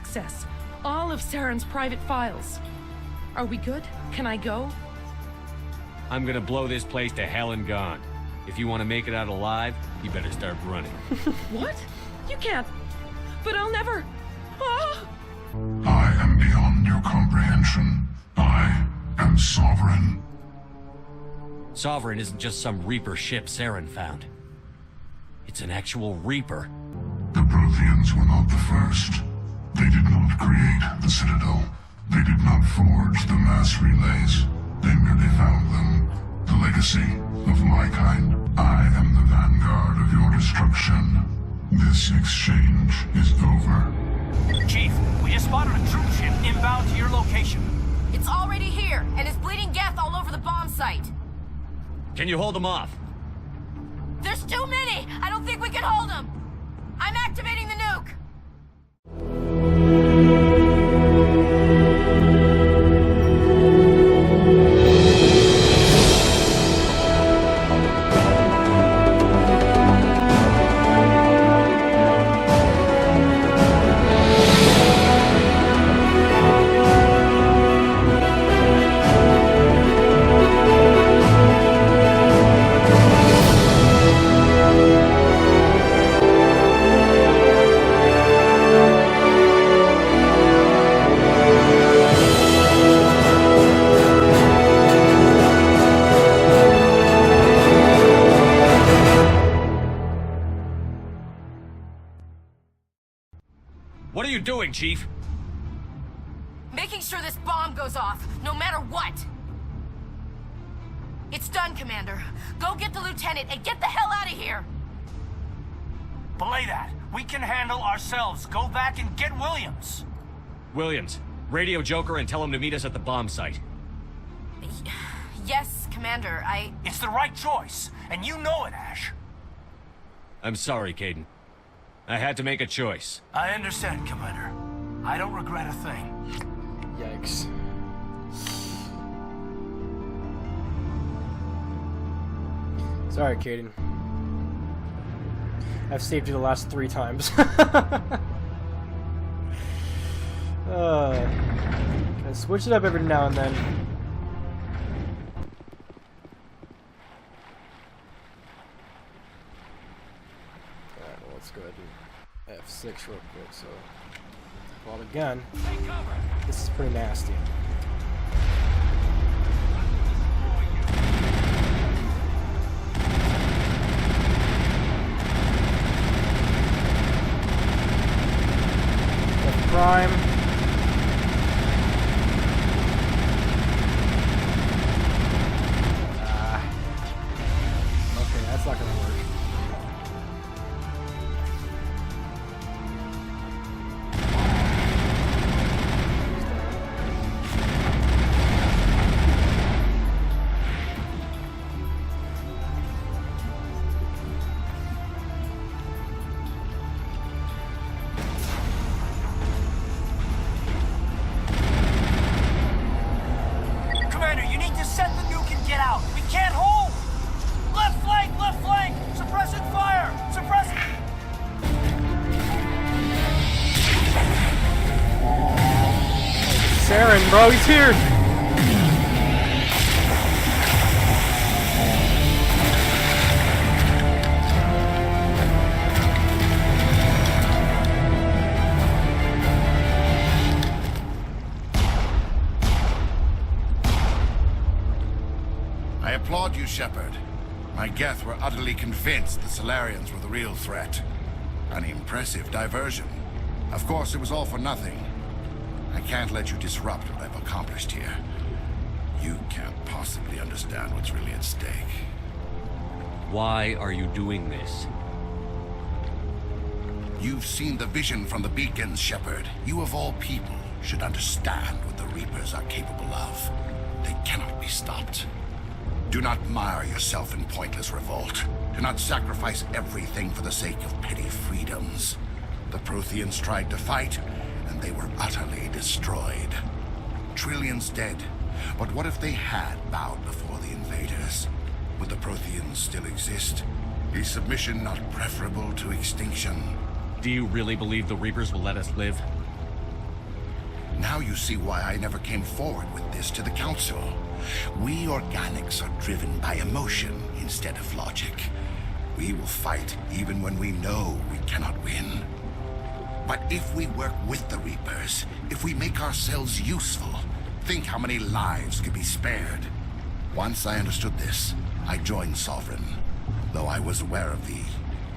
access all of Saren's private files. Are we good? Can I go? I'm gonna blow this place to hell and gone. If you want to make it out alive, you better start running. What? You can't. But I'll never. Ah! I am beyond your comprehension. I am Sovereign. Sovereign isn't just some Reaper ship Saren found. It's an actual Reaper. The Protheans were not the first. They did not create the Citadel. They did not forge the mass relays. They merely found them. The legacy of my kind. I am the vanguard of your destruction. This exchange is over. Chief, we just spotted a troop ship inbound to your location. It's already here, and is bleeding Geth all over the bomb site. Can you hold them off? There's too many! I don't think we can hold them! I'm activating the nuke! What are you doing, Chief? Making sure this bomb goes off, no matter what! It's done, Commander. Go get the lieutenant and get the hell out of here! Belay that. We can handle ourselves. Go back and get Williams. Williams, radio Joker and tell him to meet us at the bomb site. Yes, Commander, It's the right choice, and you know it, Ash. I'm sorry, Caden. I had to make a choice. I understand, Commander. I don't regret a thing. Yikes. Sorry, Caden. I've saved you the last 3 times. Gotta switch it up every now and then. Alright, well, let's go ahead and F6 real quick, so... Well, again, this is pretty nasty. Prime. Okay, that's not gonna work. Saren, bro, he's here! I applaud you, Shepard. My Geth were utterly convinced the Solarians were the real threat. An impressive diversion. Of course, it was all for nothing. I can't let you disrupt what I've accomplished here. You can't possibly understand what's really at stake. Why are you doing this? You've seen the vision from the beacons, Shepard. You of all people should understand what the Reapers are capable of. They cannot be stopped. Do not mire yourself in pointless revolt. Do not sacrifice everything for the sake of petty freedoms. The Protheans tried to fight, and they were utterly destroyed. Trillions dead. But what if they had bowed before the invaders? Would the Protheans still exist? Is submission not preferable to extinction? Do you really believe the Reapers will let us live? Now you see why I never came forward with this to the Council. We organics are driven by emotion instead of logic. We will fight even when we know we cannot win. But if we work with the Reapers, if we make ourselves useful, think how many lives could be spared. Once I understood this, I joined Sovereign. Though I was aware of the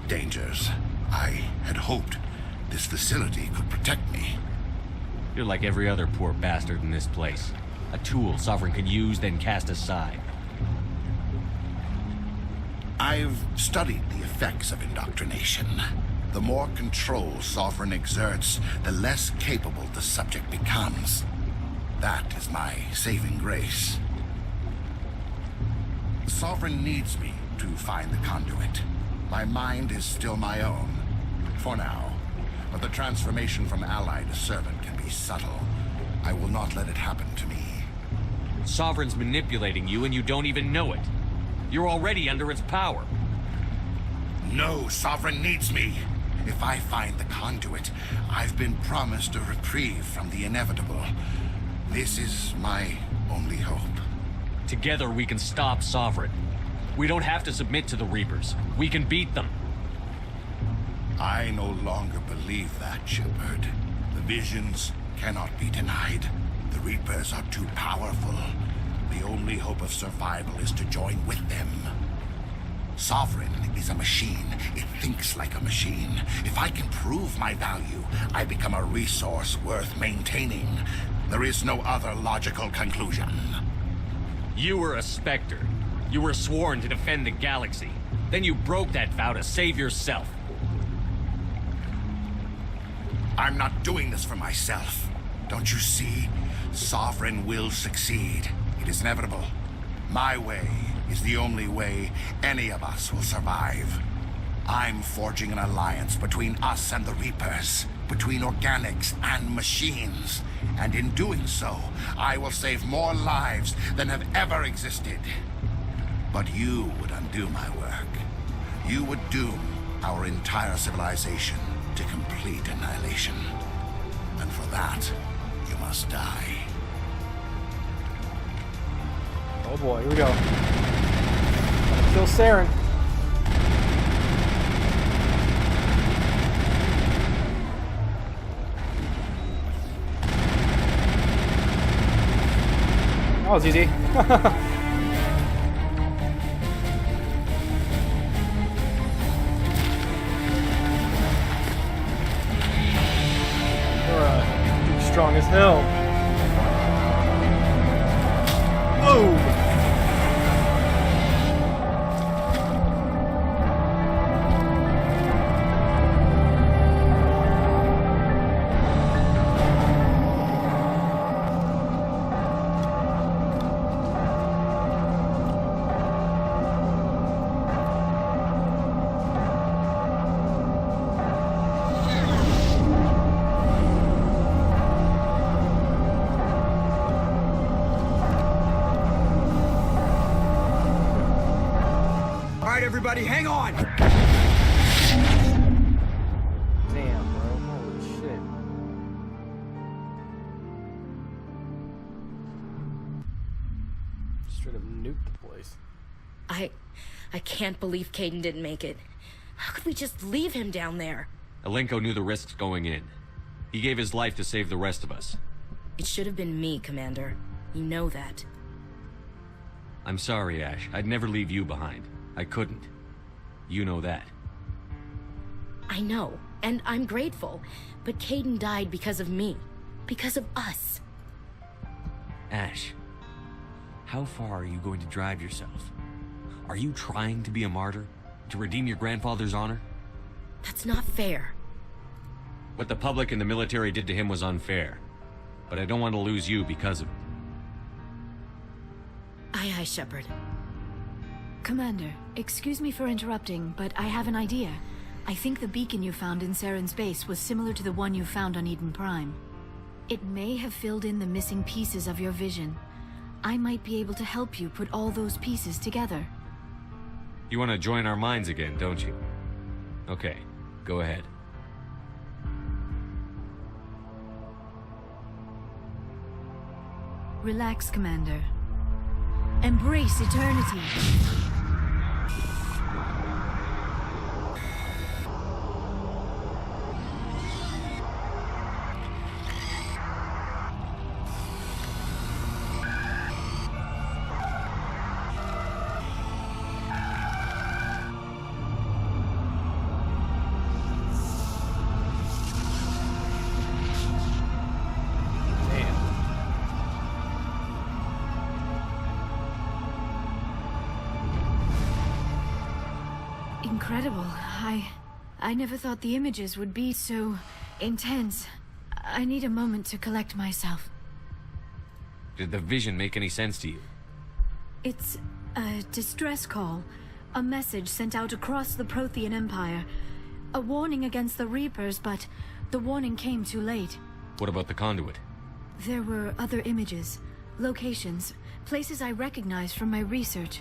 dangers, I had hoped this facility could protect me. You're like every other poor bastard in this place. A tool Sovereign can use, then cast aside. I've studied the effects of indoctrination. The more control Sovereign exerts, the less capable the subject becomes. That is my saving grace. Sovereign needs me to find the conduit. My mind is still my own, for now. But the transformation from ally to servant can be subtle. I will not let it happen to me. Sovereign's manipulating you and you don't even know it. You're already under its power. No, Sovereign needs me. If I find the conduit, I've been promised a reprieve from the inevitable. This is my only hope. Together we can stop Sovereign. We don't have to submit to the Reapers. We can beat them. I no longer believe that, Shepard. The visions cannot be denied. The Reapers are too powerful. The only hope of survival is to join with them. Sovereign is a machine. It thinks like a machine. If I can prove my value, I become a resource worth maintaining. There is no other logical conclusion. You were a Spectre. You were sworn to defend the galaxy. Then you broke that vow to save yourself. I'm not doing this for myself. Don't you see? Sovereign will succeed. It is inevitable. My way is the only way any of us will survive. I'm forging an alliance between us and the Reapers, between organics and machines. And in doing so, I will save more lives than have ever existed. But you would undo my work. You would doom our entire civilization to complete annihilation. And for that, you must die. Oh boy, here we go. Kill Saren. That was easy. You're strong as hell. Oh! Everybody, hang on! Damn, bro. Holy shit. Straight up nuked the place. I can't believe Caden didn't make it. How could we just leave him down there? Alenko knew the risks going in. He gave his life to save the rest of us. It should have been me, Commander. You know that. I'm sorry, Ash. I'd never leave you behind. I couldn't. You know that. I know, and I'm grateful. But Caden died because of me. Because of us. Ash, how far are you going to drive yourself? Are you trying to be a martyr? To redeem your grandfather's honor? That's not fair. What the public and the military did to him was unfair. But I don't want to lose you because of it. Aye, aye, Shepard. Commander, excuse me for interrupting, but I have an idea. I think the beacon you found in Saren's base was similar to the one you found on Eden Prime. It may have filled in the missing pieces of your vision. I might be able to help you put all those pieces together. You want to join our minds again, don't you? Okay, go ahead. Relax, Commander. Embrace eternity. Incredible. I never thought the images would be so intense. I need a moment to collect myself. Did the vision make any sense to you? It's a distress call. A message sent out across the Prothean Empire. A warning against the Reapers, but the warning came too late. What about the conduit? There were other images, locations, places I recognized from my research.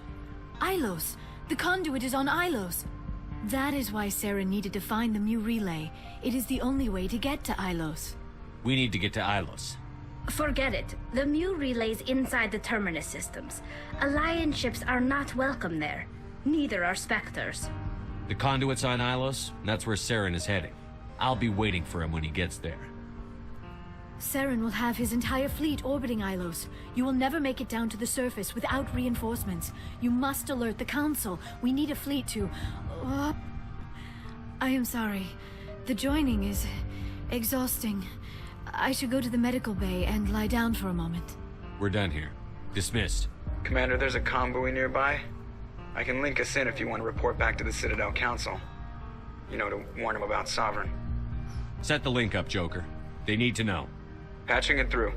Ilos! The conduit is on Ilos! That is why Saren needed to find the Mu relay. It is the only way to get to Ilos. We need to get to Ilos. Forget it. The Mu relay's inside the Terminus systems. Alliance ships are not welcome there. Neither are Spectres. The conduit's on Ilos, and that's where Saren is heading. I'll be waiting for him when he gets there. Saren will have his entire fleet orbiting Ilos. You will never make it down to the surface without reinforcements. You must alert the Council. We need a fleet to... I am sorry. The joining is exhausting. I should go to the medical bay and lie down for a moment. We're done here. Dismissed. Commander, there's a comm buoy nearby. I can link us in if you want to report back to the Citadel Council. You know, to warn them about Sovereign. Set the link up, Joker. They need to know. Patching it through.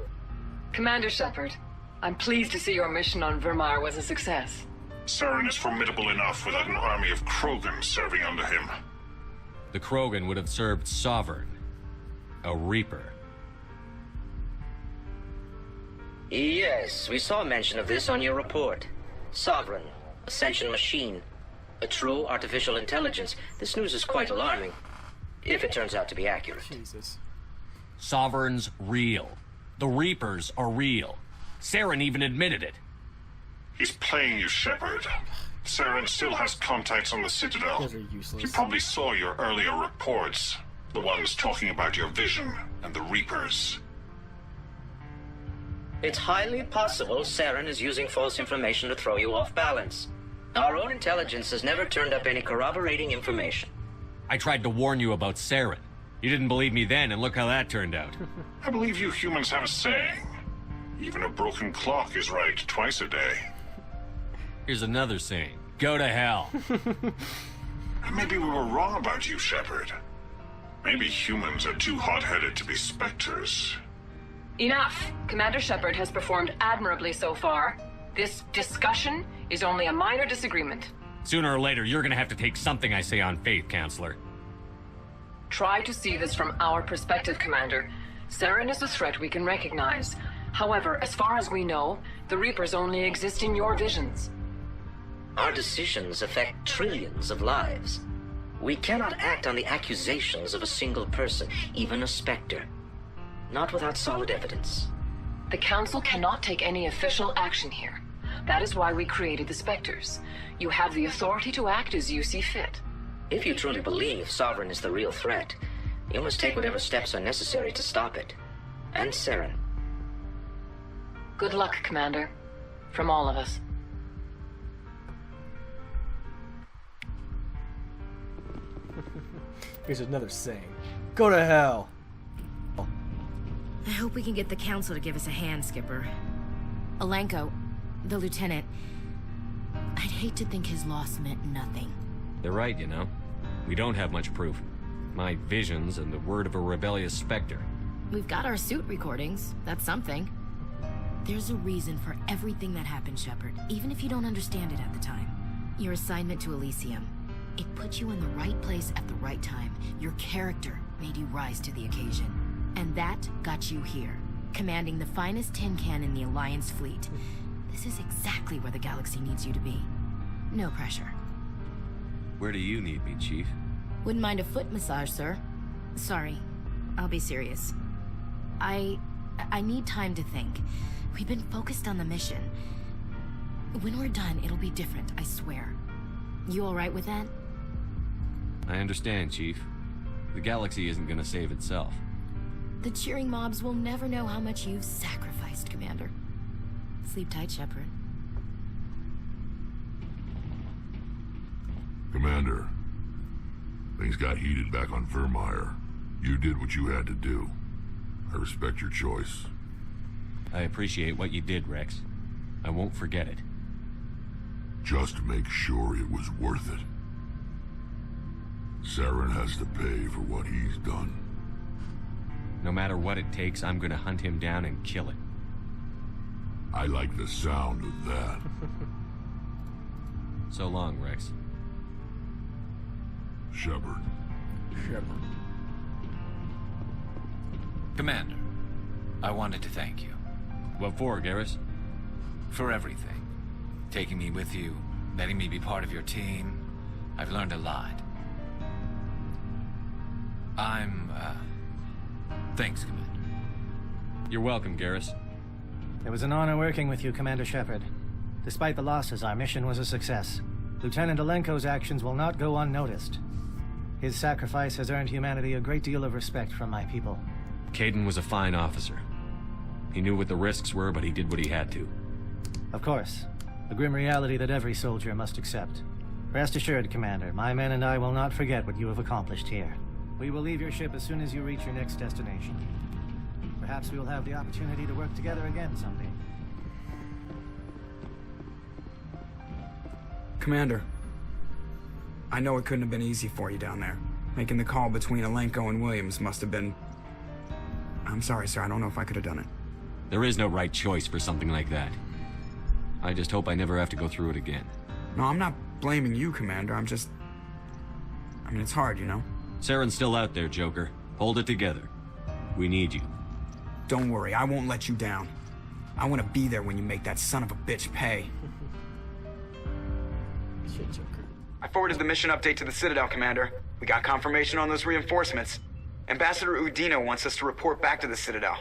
Commander Shepard, I'm pleased to see your mission on Vermar was a success. Saren is formidable enough without an army of Krogan serving under him. The Krogan would have served Sovereign. A Reaper. Yes, we saw mention of this on your report. Sovereign, Ascension machine, a true artificial intelligence. This news is quite alarming, if it turns out to be accurate. Jesus. Sovereign's real. The Reapers are real. Saren even admitted it. He's playing you, Shepard. Saren still has contacts on the Citadel. Those are useless. He probably saw your earlier reports. The ones talking about your vision and the Reapers. It's highly possible Saren is using false information to throw you off balance. Our own intelligence has never turned up any corroborating information. I tried to warn you about Saren. You didn't believe me then, and look how that turned out. I believe you humans have a saying. Even a broken clock is right twice a day. Here's another saying. Go to hell. Maybe we were wrong about you, Shepard. Maybe humans are too hot-headed to be Spectres. Enough! Commander Shepard has performed admirably so far. This discussion is only a minor disagreement. Sooner or later, you're gonna have to take something I say on faith, Counselor. Try to see this from our perspective, Commander. Saren is a threat we can recognize. However, as far as we know, the Reapers only exist in your visions. Our decisions affect trillions of lives. We cannot act on the accusations of a single person, even a Spectre. Not without solid evidence. The Council cannot take any official action here. That is why we created the Spectres. You have the authority to act as you see fit. If you truly believe Sovereign is the real threat, you must take whatever steps are necessary to stop it. And Saren. Good luck, Commander. From all of us. Here's another saying. Go to hell! I hope we can get the Council to give us a hand, Skipper. Alenko, the lieutenant, I'd hate to think his loss meant nothing. They're right, you know. We don't have much proof. My visions and the word of a rebellious Spectre. We've got our suit recordings. That's something. There's a reason for everything that happened, Shepard, even if you don't understand it at the time. Your assignment to Elysium. It put you in the right place at the right time. Your character made you rise to the occasion. And that got you here, commanding the finest tin can in the Alliance fleet. This is exactly where the galaxy needs you to be. No pressure. Where do you need me, Chief? Wouldn't mind a foot massage, sir. Sorry, I'll be serious. I need time to think. We've been focused on the mission. When we're done, it'll be different, I swear. You alright with that? I understand, Chief. The galaxy isn't gonna save itself. The cheering mobs will never know how much you've sacrificed, Commander. Sleep tight, Shepard. Commander, things got heated back on Vermeer. You did what you had to do. I respect your choice. I appreciate what you did, Rex. I won't forget it. Just make sure it was worth it. Saren has to pay for what he's done. No matter what it takes, I'm gonna hunt him down and kill it. I like the sound of that. So long, Rex. Shepard. Commander, I wanted to thank you. What for, Garrus? For everything. Taking me with you, letting me be part of your team. I've learned a lot. Thanks, Commander. You're welcome, Garrus. It was an honor working with you, Commander Shepard. Despite the losses, our mission was a success. Lieutenant Alenko's actions will not go unnoticed. His sacrifice has earned humanity a great deal of respect from my people. Caden was a fine officer. He knew what the risks were, but he did what he had to. Of course. A grim reality that every soldier must accept. Rest assured, Commander, my men and I will not forget what you have accomplished here. We will leave your ship as soon as you reach your next destination. Perhaps we will have the opportunity to work together again someday. Commander, I know it couldn't have been easy for you down there. Making the call between Alenko and Williams must have been... I'm sorry, sir. I don't know if I could have done it. There is no right choice for something like that. I just hope I never have to go through it again. No, I'm not blaming you, Commander. I mean, it's hard, you know? Saren's still out there, Joker. Hold it together. We need you. Don't worry, I won't let you down. I want to be there when you make that son of a bitch pay. Shit, Joker. I forwarded the mission update to the Citadel, Commander. We got confirmation on those reinforcements. Ambassador Udina wants us to report back to the Citadel.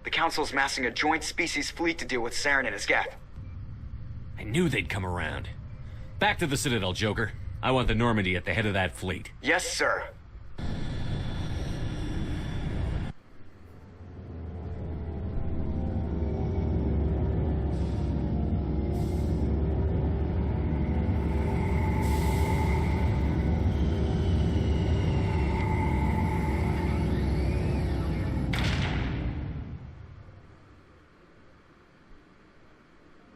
The Council's massing a joint species fleet to deal with Saren and his Geth. I knew they'd come around. Back to the Citadel, Joker. I want the Normandy at the head of that fleet. Yes, sir.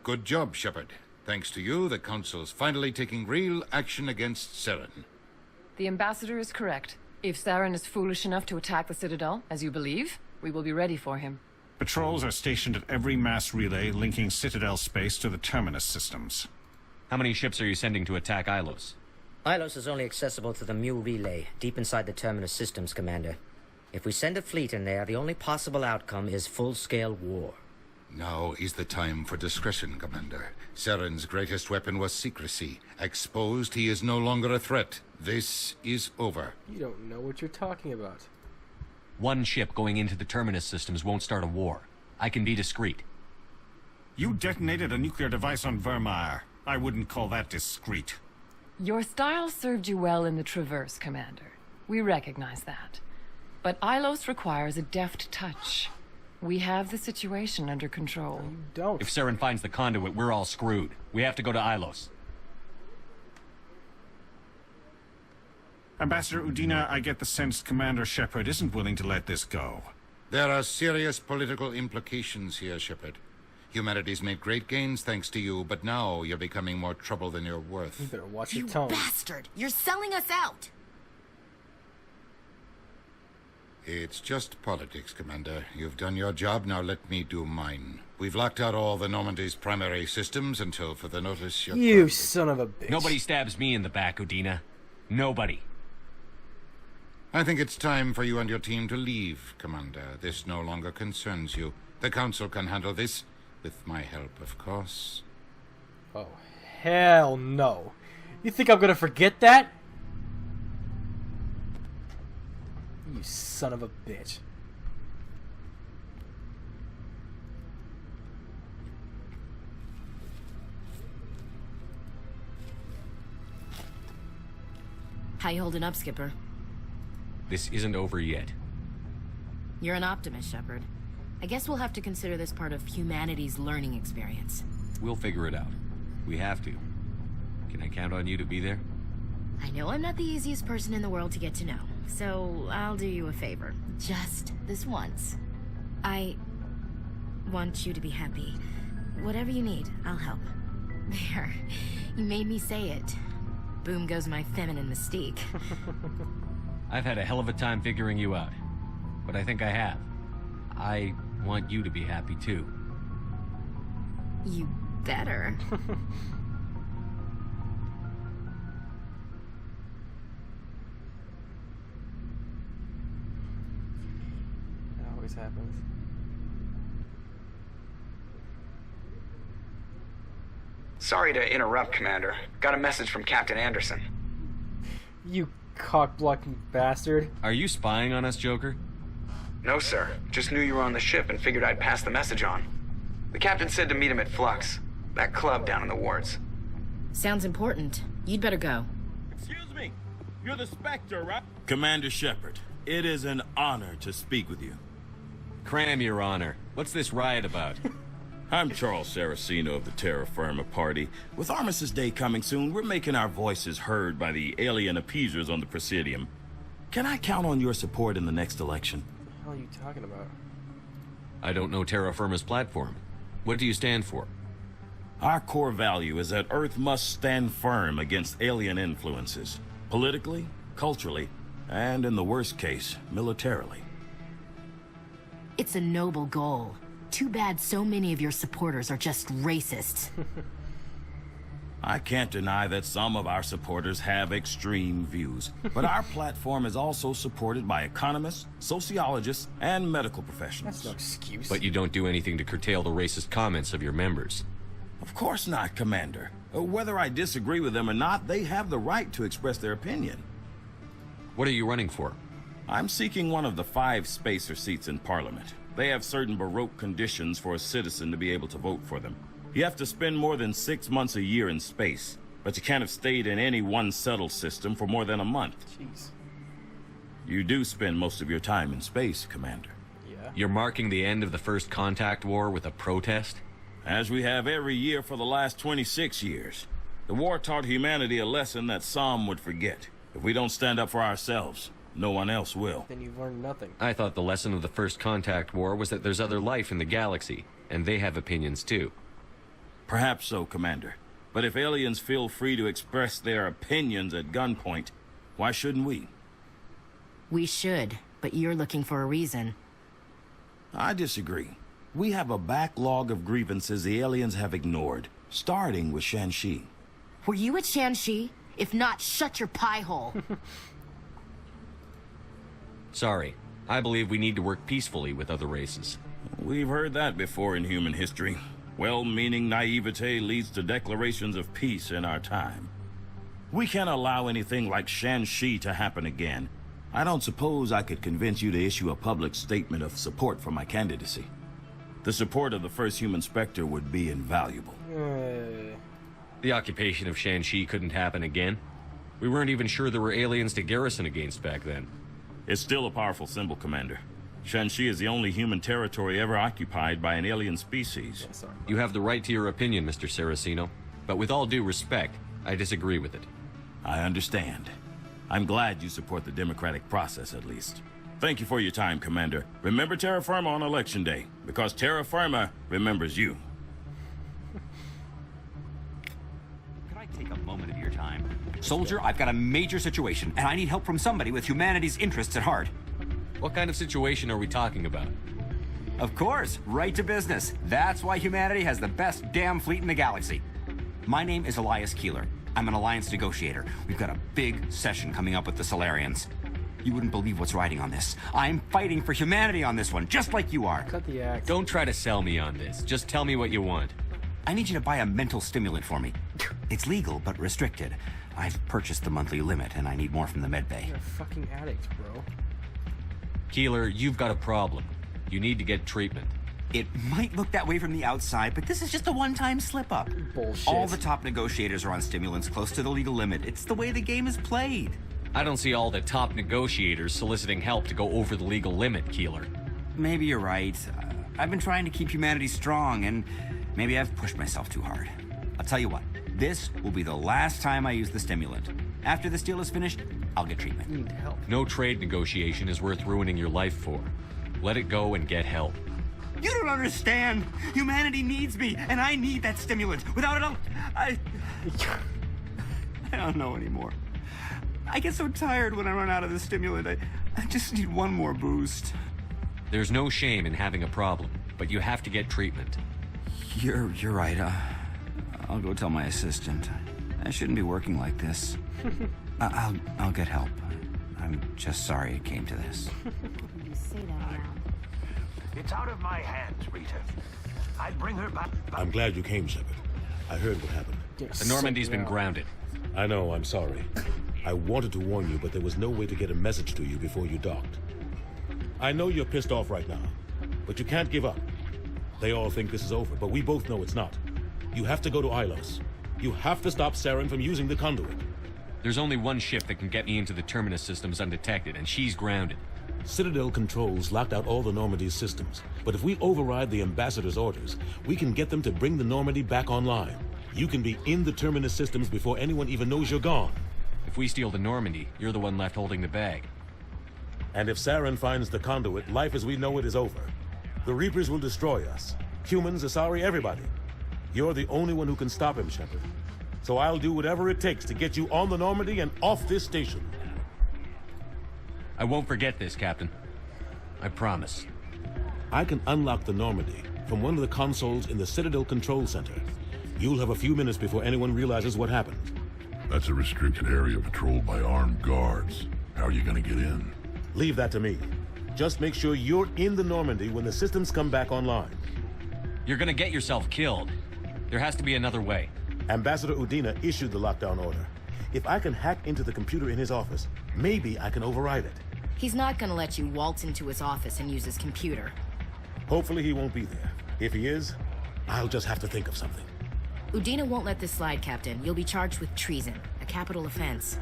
Good job, Shepard. Thanks to you, the Council's finally taking real action against Saren. The Ambassador is correct. If Saren is foolish enough to attack the Citadel, as you believe, we will be ready for him. Patrols are stationed at every mass relay linking Citadel space to the Terminus systems. How many ships are you sending to attack Ilos? Ilos is only accessible to the Mu relay, deep inside the Terminus systems, Commander. If we send a fleet in there, the only possible outcome is full-scale war. Now is the time for discretion, Commander. Saren's greatest weapon was secrecy. Exposed, he is no longer a threat. This is over. You don't know what you're talking about. One ship going into the Terminus systems won't start a war. I can be discreet. You detonated a nuclear device on Vermeer. I wouldn't call that discreet. Your style served you well in the Traverse, Commander. We recognize that. But Ilos requires a deft touch. We have the situation under control. You don't. If Saren finds the conduit, we're all screwed. We have to go to Ilos. Ambassador Udina, I get the sense Commander Shepard isn't willing to let this go. There are serious political implications here, Shepard. Humanity's made great gains thanks to you, but now you're becoming more trouble than you're worth. You better watch You your tone. bastard! You're selling us out! It's just politics, Commander. You've done your job, now let me do mine. We've locked out all the Normandy's primary systems until further notice you're... You son of a bitch. Nobody stabs me in the back, Udina. Nobody. I think it's time for you and your team to leave, Commander. This no longer concerns you. The Council can handle this, with my help, of course. Oh, hell no. You think I'm gonna forget that? You son of a bitch. How you holding up, Skipper? This isn't over yet. You're an optimist, Shepard. I guess we'll have to consider this part of humanity's learning experience. We'll figure it out. We have to. Can I count on you to be there? I know I'm not the easiest person in the world to get to know, so I'll do you a favor. Just this once. I want you to be happy. Whatever you need, I'll help. There. You made me say it. Boom goes my feminine mystique. I've had a hell of a time figuring you out. But I think I have. I want you to be happy too. You better. That always happens. Sorry to interrupt, Commander. Got a message from Captain Anderson. You cock-blocking bastard. Are you spying on us, Joker? No, sir. Just knew you were on the ship and figured I'd pass the message on. The captain said to meet him at Flux, that club down in the wards. Sounds important. You'd better go. Excuse me. You're the Spectre, right? Commander Shepard, it is an honor to speak with you. Cram, Your Honor. What's this riot about? I'm Charles Saraceno of the Terra Firma Party. With Armistice Day coming soon, we're making our voices heard by the alien appeasers on the Presidium. Can I count on your support in the next election? What the hell are you talking about? I don't know Terra Firma's platform. What do you stand for? Our core value is that Earth must stand firm against alien influences. Politically, culturally, and in the worst case, militarily. It's a noble goal. Too bad so many of your supporters are just racists. I can't deny that some of our supporters have extreme views, but our platform is also supported by economists, sociologists, and medical professionals. That's no excuse. But you don't do anything to curtail the racist comments of your members. Of course not, Commander. Whether I disagree with them or not, they have the right to express their opinion. What are you running for? I'm seeking one of the 5 spacer seats in Parliament. They have certain Baroque conditions for a citizen to be able to vote for them. You have to spend more than 6 months a year in space, but you can't have stayed in any one settled system for more than a month. Jeez. You do spend most of your time in space, Commander. Yeah. You're marking the end of the First Contact War with a protest? As we have every year for the last 26 years. The war taught humanity a lesson that some would forget. If we don't stand up for ourselves, no one else will. Then you've learned nothing. I thought the lesson of the First Contact War was that there's other life in the galaxy, and they have opinions too. Perhaps so, Commander. But if aliens feel free to express their opinions at gunpoint, why shouldn't we? We should, but you're looking for a reason. I disagree. We have a backlog of grievances the aliens have ignored, starting with Shanxi. Were you at Shanxi? If not, shut your pie hole. Sorry. I believe we need to work peacefully with other races. We've heard that before in human history. Well-meaning naivete leads to declarations of peace in our time. We can't allow anything like Shanxi to happen again. I don't suppose I could convince you to issue a public statement of support for my candidacy. The support of the first human Spectre would be invaluable. The occupation of Shanxi couldn't happen again. We weren't even sure there were aliens to garrison against back then. It's still a powerful symbol, Commander. Shanxi is the only human territory ever occupied by an alien species. You have the right to your opinion, Mr. Saraceno. But with all due respect, I disagree with it. I understand. I'm glad you support the democratic process, at least. Thank you for your time, Commander. Remember Terra Firma on Election Day, because Terra Firma remembers you. Could I take a moment of your time? Soldier, I've got a major situation, and I need help from somebody with humanity's interests at heart. What kind of situation are we talking about? Of course, right to business. That's why humanity has the best damn fleet in the galaxy. My name is Elias Keeler. I'm an alliance negotiator. We've got a big session coming up with the Solarians. You wouldn't believe what's riding on this. I'm fighting for humanity on this one, just like you are. Cut the act. Don't try to sell me on this. Just tell me what you want. I need you to buy a mental stimulant for me. It's legal, but restricted. I've purchased the monthly limit, and I need more from the medbay. You're a fucking addict, bro. Keeler, you've got a problem. You need to get treatment. It might look that way from the outside, but this is just a one-time slip-up. Bullshit. All the top negotiators are on stimulants close to the legal limit. It's the way the game is played. I don't see all the top negotiators soliciting help to go over the legal limit, Keeler. Maybe you're right. I've been trying to keep humanity strong, and maybe I've pushed myself too hard. I'll tell you what, this will be the last time I use the stimulant. After this deal is finished, I'll get treatment. Need help. No trade negotiation is worth ruining your life for. Let it go and get help. You don't understand. Humanity needs me, and I need that stimulant. Without it, I don't know anymore. I get so tired when I run out of the stimulant. I just need one more boost. There's no shame in having a problem, but you have to get treatment. You're right. I'll go tell my assistant. I shouldn't be working like this. I'll get help. I'm just sorry it came to this. You say that aloud. It's out of my hands, Rita. I'd bring her back. I'm glad you came, Shepard. I heard what happened. The Normandy's been grounded. I know, I'm sorry. I wanted to warn you, but there was no way to get a message to you before you docked. I know you're pissed off right now, but you can't give up. They all think this is over, but we both know it's not. You have to go to Ilos. You have to stop Saren from using the conduit. There's only one ship that can get me into the Terminus systems undetected, and she's grounded. Citadel controls locked out all the Normandy's systems, but if we override the Ambassador's orders, we can get them to bring the Normandy back online. You can be in the Terminus systems before anyone even knows you're gone. If we steal the Normandy, you're the one left holding the bag. And if Saren finds the conduit, life as we know it is over. The Reapers will destroy us. Humans, Asari, everybody. You're the only one who can stop him, Shepard. So I'll do whatever it takes to get you on the Normandy and off this station. I won't forget this, Captain. I promise. I can unlock the Normandy from one of the consoles in the Citadel Control Center. You'll have a few minutes before anyone realizes what happened. That's a restricted area patrolled by armed guards. How are you gonna get in? Leave that to me. Just make sure you're in the Normandy when the systems come back online. You're gonna get yourself killed. There has to be another way. Ambassador Udina issued the lockdown order. If I can hack into the computer in his office, maybe I can override it. He's not gonna let you waltz into his office and use his computer. Hopefully he won't be there. If he is, I'll just have to think of something. Udina won't let this slide, Captain. You'll be charged with treason, a capital offense.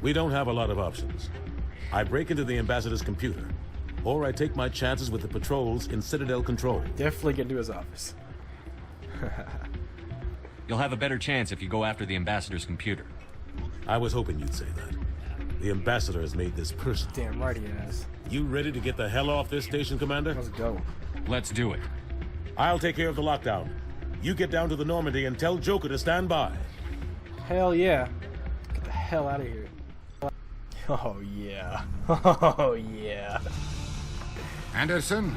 We don't have a lot of options. I break into the Ambassador's computer, or I take my chances with the patrols in Citadel Control. Definitely get to his office. You'll have a better chance if you go after the Ambassador's computer. I was hoping you'd say that. The Ambassador has made this personal. Damn right he has. You ready to get the hell off this station, Commander? Let's go. Let's do it. I'll take care of the lockdown. You get down to the Normandy and tell Joker to stand by. Hell yeah. Get the hell out of here. Oh yeah. Oh yeah. Anderson,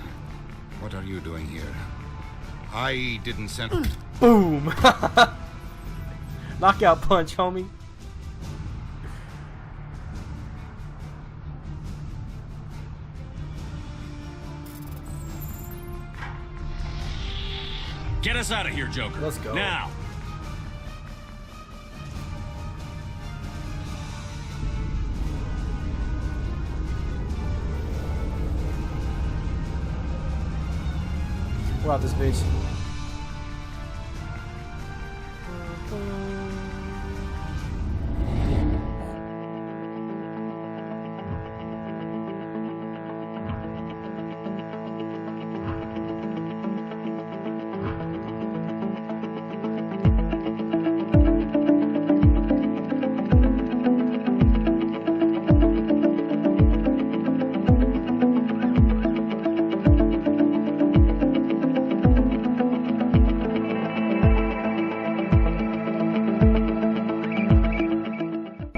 what are you doing here? I didn't send... Boom! Knockout punch, homie. Get us out of here, Joker. Let's go. Now! We're out this bitch.